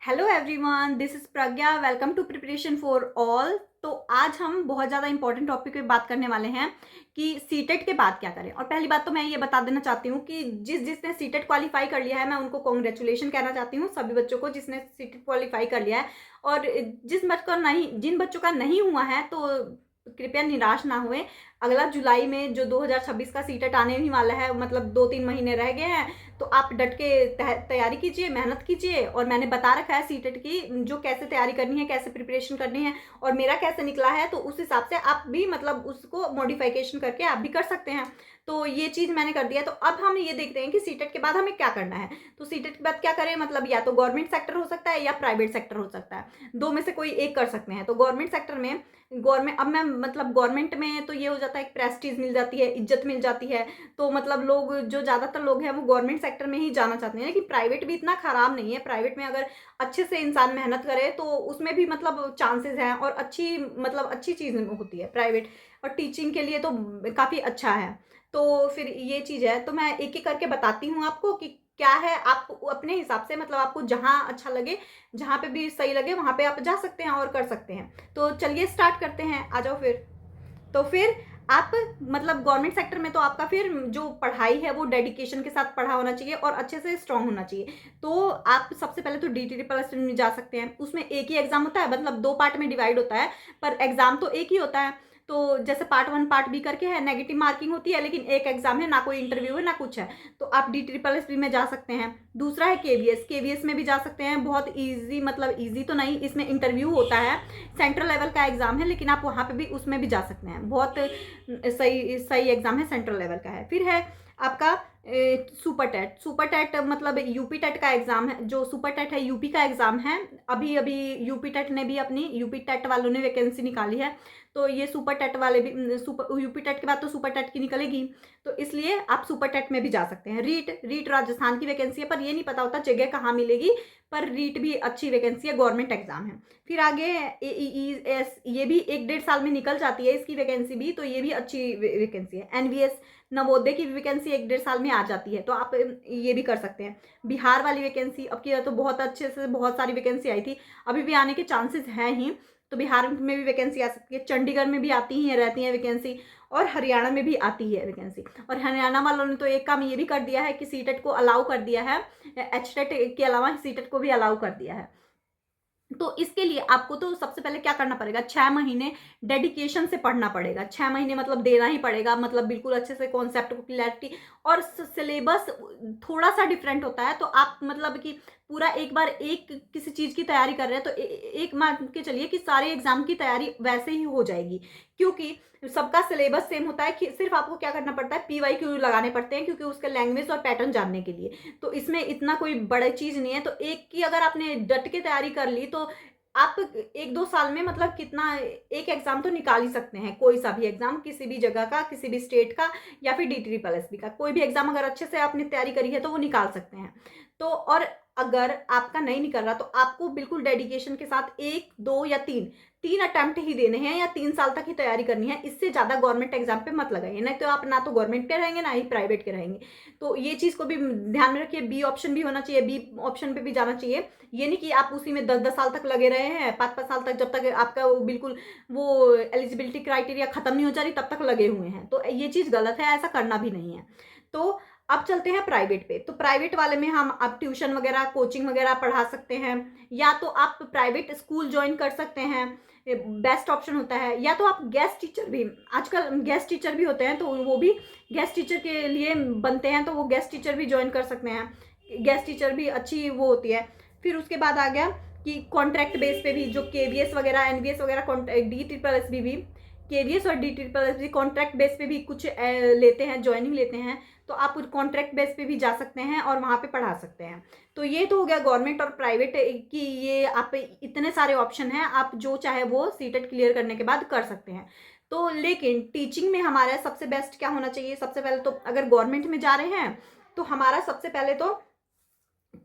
Hello everyone, this is Pragya. Welcome to preparation for all. तो आज हम बहुत ज़्यादा इंपॉर्टेंट टॉपिक पे बात करने वाले हैं कि सीटेट के बाद क्या करें। और पहली बात तो मैं ये बता देना चाहती हूँ कि जिसने सीटेट क्वालिफाई कर लिया है, मैं उनको कॉन्ग्रेचुलेशन कहना चाहती हूँ सभी बच्चों को जिसने सीटेट क्वालिफाई कर लिया है। और जिन बच्चों का नहीं हुआ है तो कृपया निराश ना हुए। अगला जुलाई में जो 2026 का सीटेट आने ही वाला है, मतलब 2-3 महीने रह गए हैं, तो आप डट के तैयारी कीजिए, मेहनत कीजिए। और मैंने बता रखा है सीटेट की जो कैसे तैयारी करनी है, कैसे प्रिपरेशन करनी है और मेरा कैसे निकला है, तो उस हिसाब से आप भी मतलब उसको मॉडिफिकेशन करके आप भी कर सकते हैं। तो ये चीज़ मैंने कर दिया। तो अब हम ये देखते हैं कि सीटेट के बाद हमें क्या करना है। तो सीटेट के बाद क्या करें, मतलब या तो गवर्नमेंट सेक्टर हो सकता है या प्राइवेट सेक्टर हो सकता है, दो में से कोई एक कर सकते हैं। तो गवर्नमेंट सेक्टर में अब मैं मतलब गवर्नमेंट में तो ये हो जाता है, एक प्रेस्टीज मिल जाती है, इज्जत मिल जाती है। तो मतलब लोग जो ज़्यादातर लोग हैं वो गवर्नमेंट सेक्टर में ही जाना चाहते हैं। लेकिन प्राइवेट भी इतना ख़राब नहीं है। प्राइवेट में अगर अच्छे से इंसान मेहनत करे तो उसमें भी मतलब चांसेस हैं और अच्छी चीज़ होती है प्राइवेट। और टीचिंग के लिए तो काफ़ी अच्छा है। तो फिर ये चीज़ है, तो मैं एक एक करके बताती हूँ आपको कि क्या है। आप अपने हिसाब से मतलब आपको जहाँ अच्छा लगे, जहाँ पे भी सही लगे वहाँ पे आप जा सकते हैं और कर सकते हैं। तो चलिए स्टार्ट करते हैं, आ जाओ फिर। तो फिर आप मतलब गवर्नमेंट सेक्टर में तो आपका फिर जो पढ़ाई है वो डेडिकेशन के साथ पढ़ा होना चाहिए और अच्छे से स्ट्रांग होना चाहिए। तो आप सबसे पहले तो DTT प्लस में जा सकते हैं। उसमें एक ही एग्जाम होता है, मतलब 2 पार्ट में डिवाइड होता है, पर एग्जाम तो एक ही होता है। तो जैसे पार्ट 1 पार्ट बी करके है, नेगेटिव मार्किंग होती है, लेकिन एक एग्जाम है, ना कोई इंटरव्यू है ना कुछ है। तो आप DTT प्लस बी में जा सकते हैं। दूसरा है KVS में भी जा सकते हैं। बहुत ईजी, मतलब ईजी तो नहीं, इसमें इंटरव्यू होता है, सेंट्रल लेवल का एग्जाम है, लेकिन आप वहाँ पे भी उसमें भी जा सकते हैं। बहुत सही सही एग्जाम है, सेंट्रल लेवल का है। फिर है आपका सुपर टेट मतलब यूपी टेट का एग्जाम है। जो सुपर टेट है यूपी का एग्जाम है। अभी अभी यूपी टेट ने भी अपनी, यूपी टेट वालों ने वैकेंसी निकाली है। तो ये सुपर टेट वाले भी, सुपर यूपी टेट के बाद तो सुपर टेट की निकलेगी, तो इसलिए आप सुपर टेट में भी जा सकते हैं। रीट राजस्थान की वैकेंसी है, पर ये नहीं पता होता जगह कहाँ मिलेगी, पर रीट भी अच्छी वैकेंसी है, गवर्नमेंट एग्जाम है। फिर आगे AEES, ये भी 1-1.5 साल में निकल जाती है इसकी वैकेंसी भी, तो ये भी अच्छी वैकेंसी है। NVS नवोदय की वैकेंसी 1-1.5 साल में आ जाती है, तो आप ये भी कर सकते हैं। बिहार वाली वैकेंसी अब की तो बहुत अच्छे से बहुत सारी वैकेंसी आई थी, अभी भी आने के चांसेस हैं ही। तो बिहार में भी वैकेंसी आ सकती है, चंडीगढ़ में भी आती ही रहती है वैकेंसी, और हरियाणा में भी आती है वैकेंसी। और हरियाणा वालों ने तो एक काम ये भी कर दिया है कि सीटेट को अलाउ कर दिया है, HTET के अलावा सीटेट को भी अलाउ कर दिया है। तो इसके लिए आपको तो सबसे पहले क्या करना पड़ेगा, 6 महीने डेडिकेशन से पढ़ना पड़ेगा। 6 महीने मतलब देना ही पड़ेगा, मतलब बिल्कुल अच्छे से कॉन्सेप्ट को क्लैरिटी। और सिलेबस थोड़ा सा डिफरेंट होता है, तो आप मतलब कि पूरा एक बार एक किसी चीज की तैयारी कर रहे हैं तो एक मान के चलिए कि सारे एग्जाम की तैयारी वैसे ही हो जाएगी, क्योंकि सबका सिलेबस सेम होता है। कि सिर्फ आपको क्या करना पड़ता है, PYQ लगाने पड़ते हैं, क्योंकि उसके लैंग्वेज और पैटर्न जानने के लिए। तो इसमें इतना कोई बड़ी चीज नहीं है। तो एक की अगर आपने डट के तैयारी कर ली तो आप 1-2 साल में मतलब कितना, एक एग्जाम तो निकाल ही सकते हैं। कोई सा भी एग्जाम, किसी भी जगह का, किसी भी स्टेट का, या फिर DTT+B का कोई भी एग्जाम अगर अच्छे से आपने तैयारी करी है तो वो निकाल सकते हैं। तो और अगर आपका नहीं निकल रहा तो आपको बिल्कुल डेडिकेशन के साथ 1, 2 या 3 अटेम्प्ट ही देने हैं, या 3 साल तक ही तैयारी करनी है। इससे ज्यादा गवर्नमेंट एग्जाम पे मत लगाइए, नहीं तो आप ना तो गवर्नमेंट के रहेंगे ना ही प्राइवेट के रहेंगे। तो ये चीज को भी ध्यान में रखिए। बी ऑप्शन भी होना चाहिए, बी ऑप्शन पे भी जाना चाहिए। ये नहीं कि आप उसी में 10-10 साल तक लगे रहे हैं, 5-5 साल तक, जब तक आपका बिल्कुल वो एलिजिबिलिटी क्राइटेरिया खत्म नहीं हो जा रही तब तक लगे हुए हैं। तो ये चीज गलत है, ऐसा करना भी नहीं है। तो अब चलते हैं प्राइवेट पे। तो प्राइवेट वाले में हम अब ट्यूशन वगैरह, कोचिंग वगैरह पढ़ा सकते हैं, या तो आप प्राइवेट स्कूल ज्वाइन कर सकते हैं, बेस्ट ऑप्शन होता है। या तो आप गेस्ट टीचर भी, आजकल गेस्ट टीचर भी होते हैं, तो वो भी गेस्ट टीचर के लिए बनते हैं, तो वो गेस्ट टीचर भी ज्वाइन कर सकते हैं। गेस्ट टीचर भी अच्छी वो होती है। फिर उसके बाद आ गया कि कॉन्ट्रैक्ट बेस पे भी जो KVS वगैरह, NVS वगैरह, DTT+B भी, KVS और DTT+B कॉन्ट्रैक्ट बेस पे भी कुछ लेते हैं, ज्वाइनिंग लेते हैं। तो आप कॉन्ट्रैक्ट बेस पे भी जा सकते हैं और वहाँ पे पढ़ा सकते हैं। तो ये तो हो गया गवर्नमेंट और प्राइवेट की, ये आप इतने सारे ऑप्शन हैं, आप जो चाहे वो सीटेट क्लियर करने के बाद कर सकते हैं। तो लेकिन टीचिंग में हमारा सबसे बेस्ट क्या होना चाहिए, सबसे पहले तो अगर गवर्नमेंट में जा रहे हैं तो हमारा सबसे पहले तो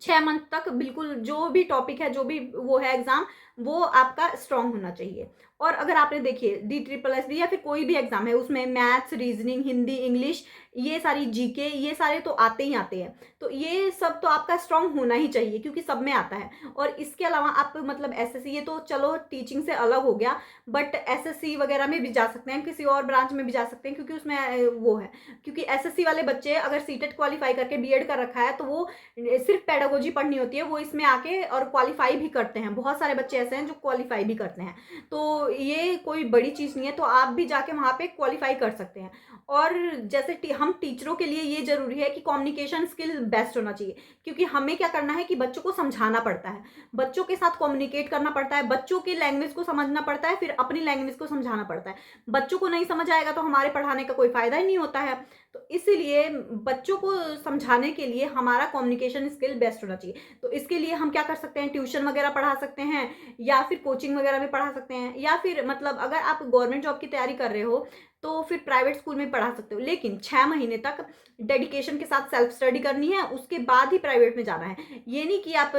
6 मंथ तक बिल्कुल जो भी टॉपिक है, जो भी वो है एग्जाम, वो आपका स्ट्रांग होना चाहिए। और अगर आपने देखिए DTT+B या फिर कोई भी एग्जाम है, उसमें मैथ्स, रीजनिंग, हिंदी, इंग्लिश, ये सारी जीके, ये सारे तो आते ही आते हैं। तो ये सब तो आपका स्ट्रांग होना ही चाहिए क्योंकि सब में आता है। और इसके अलावा आप मतलब एसएससी, ये तो चलो टीचिंग से अलग हो गया, बट एसएससी वगैरह में भी जा सकते हैं, किसी और ब्रांच में भी जा सकते हैं, क्योंकि उसमें वो है, क्योंकि एसएससी वाले बच्चे अगर सीटेट क्वालिफाई करके बीएड कर रखा है तो वो सिर्फ पेडागोजी पढ़नी होती है, वो इसमें आके और क्वालिफाई भी करते हैं। बहुत सारे बच्चे ऐसे हैं जो क्वालिफाई भी करते हैं, तो ये कोई बड़ी चीज़ नहीं है, तो आप भी जाके वहाँ पे क्वालिफाई कर सकते हैं। और जैसे हम टीचरों के लिए ये ज़रूरी है कि कम्युनिकेशन स्किल बेस्ट होना चाहिए, क्योंकि हमें क्या करना है कि बच्चों को समझाना पड़ता है, बच्चों के साथ कम्युनिकेट करना पड़ता है, बच्चों की लैंग्वेज को समझना पड़ता है, फिर अपनी लैंग्वेज को समझाना पड़ता है। बच्चों को नहीं समझ आएगा तो हमारे पढ़ाने का कोई फ़ायदा ही नहीं होता है। तो इसीलिए बच्चों को समझाने के लिए हमारा कम्युनिकेशन स्किल बेस्ट होना चाहिए। तो इसके लिए हम क्या कर सकते हैं, ट्यूशन वगैरह पढ़ा सकते हैं, या फिर कोचिंग वगैरह भी पढ़ा सकते हैं, या फिर मतलब अगर आप गवर्नमेंट जॉब की तैयारी कर रहे हो तो फिर प्राइवेट स्कूल में पढ़ा सकते हो, लेकिन 6 महीने तक डेडिकेशन के साथ सेल्फ स्टडी करनी है, उसके बाद ही प्राइवेट में जाना है। ये नहीं कि आप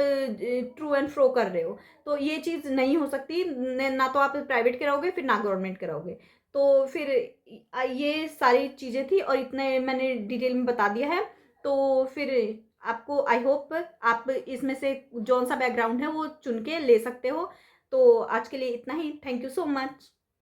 ट्रू एंड फ्रो कर रहे हो, तो ये चीज़ नहीं हो सकती। ना तो आप प्राइवेट के रहोगे, फिर ना गवर्नमेंट के रहोगे। तो फिर ये सारी चीज़ें थी और इतने मैंने डिटेल में बता दिया है। तो फिर आपको आई होप आप इसमें से जौन सा बैकग्राउंड है वो चुन के ले सकते हो। तो आज के लिए इतना ही। Thank you so much.